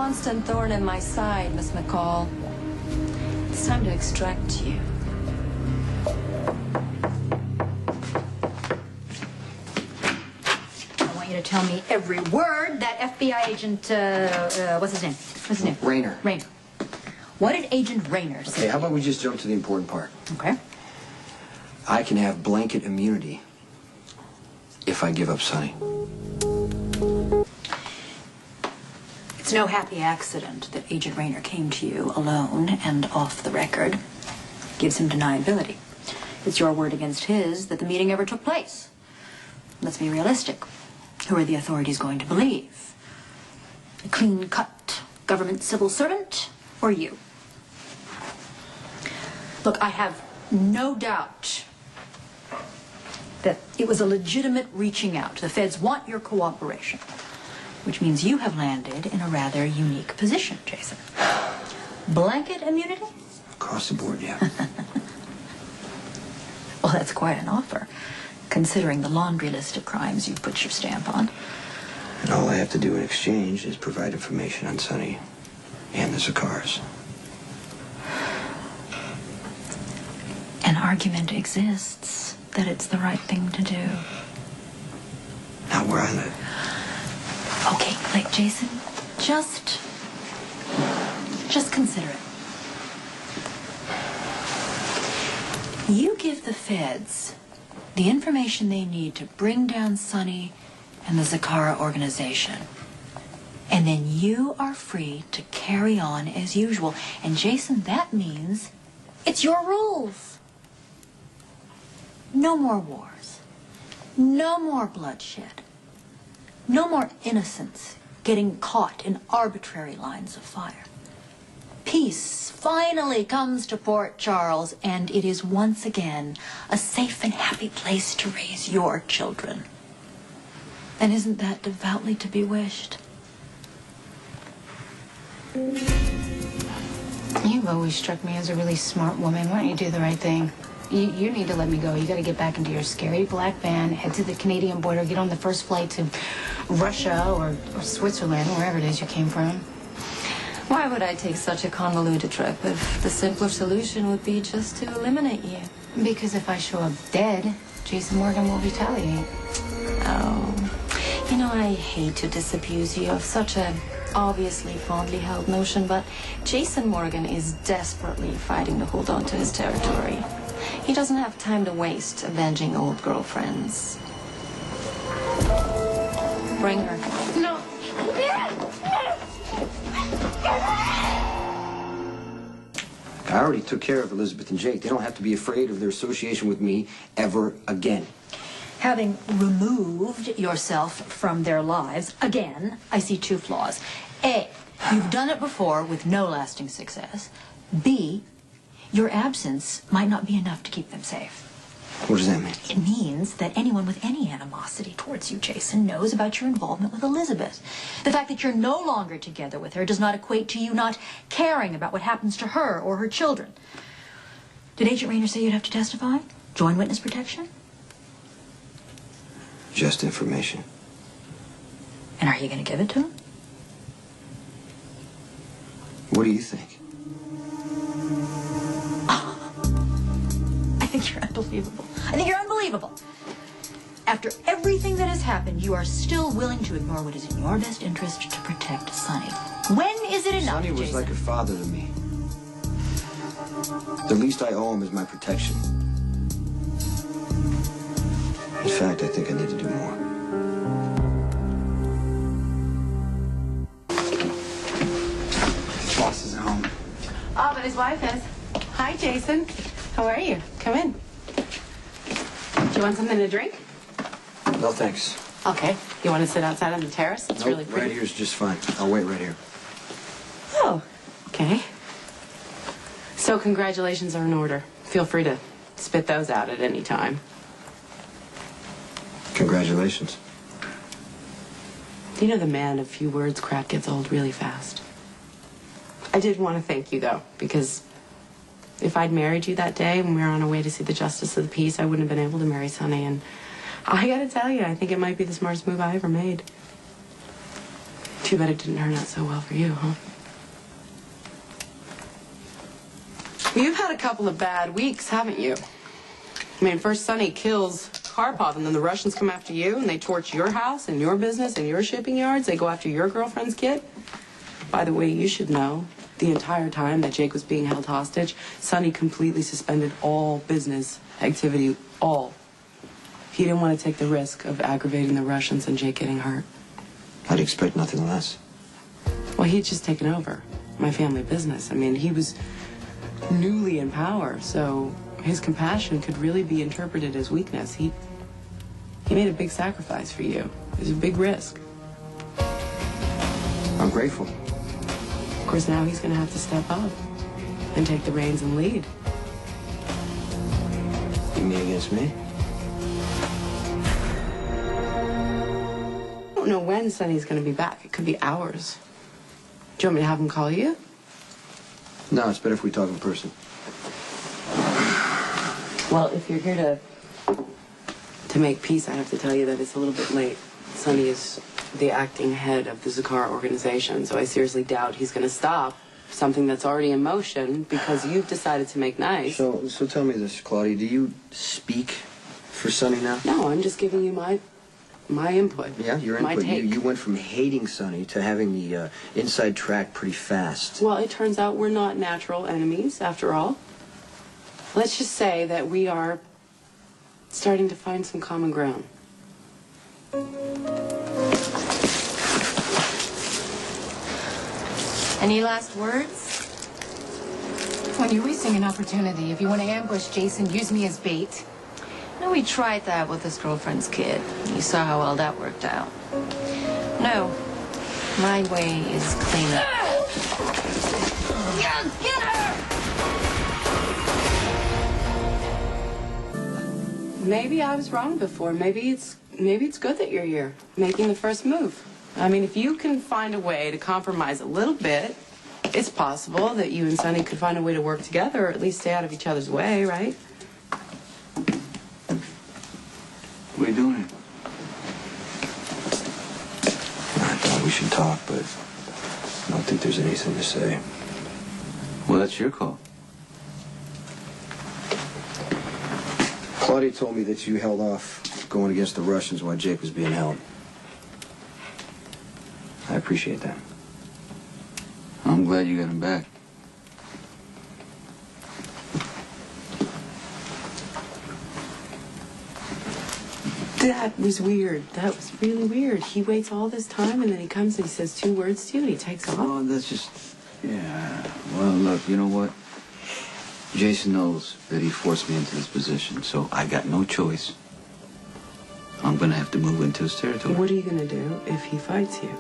constant thorn in my side, Miss McCall. It's time to extract you. I want you to tell me every word that FBI agent, what's his name? What's his name? Rayner. Rayner. What did Agent Rayner say? Okay, how about we just jump to the important part? Okay. I can have blanket immunity if I give up Sonny. It's no happy accident that Agent Rayner came to you alone and off the record. Gives him deniability. It's your word against his that the meeting ever took place. Let's be realistic. Who are the authorities going to believe? A clean-cut government civil servant or you? Look, I have no doubt that it was a legitimate reaching out. The feds want your cooperation, which means you have landed in a rather unique position, Jason. Blanket immunity? Across the board, yeah. Well, that's quite an offer, considering the laundry list of crimes you've put your stamp on. And all I have to do in exchange is provide information on Sonny and the Zakars. An argument exists that it's the right thing to do. Not where I live. Okay, like Jason, just consider it. You give the feds the information they need to bring down Sonny and the Zakara organization. And then you are free to carry on as usual. And Jason, that means it's your rules. No more wars. No more bloodshed. No more innocents getting caught in arbitrary lines of fire. Peace finally comes to Port Charles, and it is once again a safe and happy place to raise your children. And isn't that devoutly to be wished? You've always struck me as a really smart woman. Why don't you do the right thing? You need to let me go. You got to get back into your scary black van, head to the Canadian border, get on the first flight to Russia or Switzerland, wherever it is you came from. Why would I take such a convoluted trip if the simpler solution would be just to eliminate you? Because if I show up dead, Jason Morgan will retaliate. Oh, you know, I hate to disabuse you of such a obviously fondly held notion, but Jason Morgan is desperately fighting to hold on to his territory. He doesn't have time to waste avenging old girlfriends. Bring her. No. I already took care of Elizabeth and Jake. They don't have to be afraid of their association with me ever again. Having removed yourself from their lives, again, I see two flaws. A, you've done it before with no lasting success. B, your absence might not be enough to keep them safe. What does that mean? It means that anyone with any animosity towards you, Jason, knows about your involvement with Elizabeth. The fact that you're no longer together with her does not equate to you not caring about what happens to her or her children. Did Agent Rayner say you'd have to testify? Join witness protection? Just information. And are you going to give it to him? What do you think? I think you're unbelievable. I think you're unbelievable. After everything that has happened, you are still willing to ignore what is in your best interest to protect Sonny. When is it enough, Sonny was Jason? like a father to me. The least I owe him is my protection. In fact, I think I need to do more. Boss is at home. Oh, but his wife is. Hi, Jason. How are you? Come in. Do you want something to drink? No, thanks. Okay. You want to sit outside on the terrace? It's Nope, really pretty. right here's just fine. I'll wait right here. Oh, okay. So congratulations are in order. Feel free to spit those out at any time. Congratulations. You know the man of few words crap gets old really fast. I did want to thank you, though, because if I'd married you that day when we were on our way to see the Justice of the Peace, I wouldn't have been able to marry Sonny, and I gotta tell you, I think it might be the smartest move I ever made. Too bad it didn't turn out so well for you, huh? Well, you've had a couple of bad weeks, haven't you? I mean, first Sonny kills Karpov, and then the Russians come after you, and they torch your house and your business and your shipping yards. They go after your girlfriend's kid. By the way, you should know, the entire time that Jake was being held hostage, Sonny completely suspended all business activity, all. He didn't want to take the risk of aggravating the Russians and Jake getting hurt. I'd expect nothing less. Well, he'd just taken over my family business. I mean, he was newly in power, so his compassion could really be interpreted as weakness. He made a big sacrifice for you. It was a big risk. I'm grateful. Of course, now he's going to have to step up and take the reins and lead. You mean against me? I don't know when Sonny's going to be back. It could be hours. Do you want me to have him call you? No, it's better if we talk in person. Well, if you're here to make peace, I have to tell you that it's a little bit late. Sonny is the acting head of the Zakar organization, so I seriously doubt he's going to stop something that's already in motion because you've decided to make nice. So tell me this, Claudia. Do you speak for Sonny now? No, I'm just giving you my input. Yeah, your my input. take. You went from hating Sonny to having the inside track pretty fast. Well, it turns out we're not natural enemies, after all. Let's just say that we are starting to find some common ground. Any last words? When you're wasting an opportunity, if you want to ambush Jason, use me as bait. No, we tried that with his girlfriend's kid. You saw how well that worked out. No, my way is cleaner. Get her! Maybe I was wrong before. Maybe it's good that you're here, making the first move. I mean, if you can find a way to compromise a little bit, it's possible that you and Sonny could find a way to work together, or at least stay out of each other's way, right? What are you doing here? I thought we should talk, but I don't think there's anything to say. Well, that's your call. Claudia told me that you held off going against the Russians while Jake was being held. I appreciate that. I'm glad you got him back. That was weird. That was really weird. He waits all this time, and then he comes and he says 2 words to you, and he takes off. Oh, that's just... Yeah. Well, look, you know what? Jason knows that he forced me into this position, so I got no choice. I'm gonna have to move into his territory. What are you gonna do if he fights you?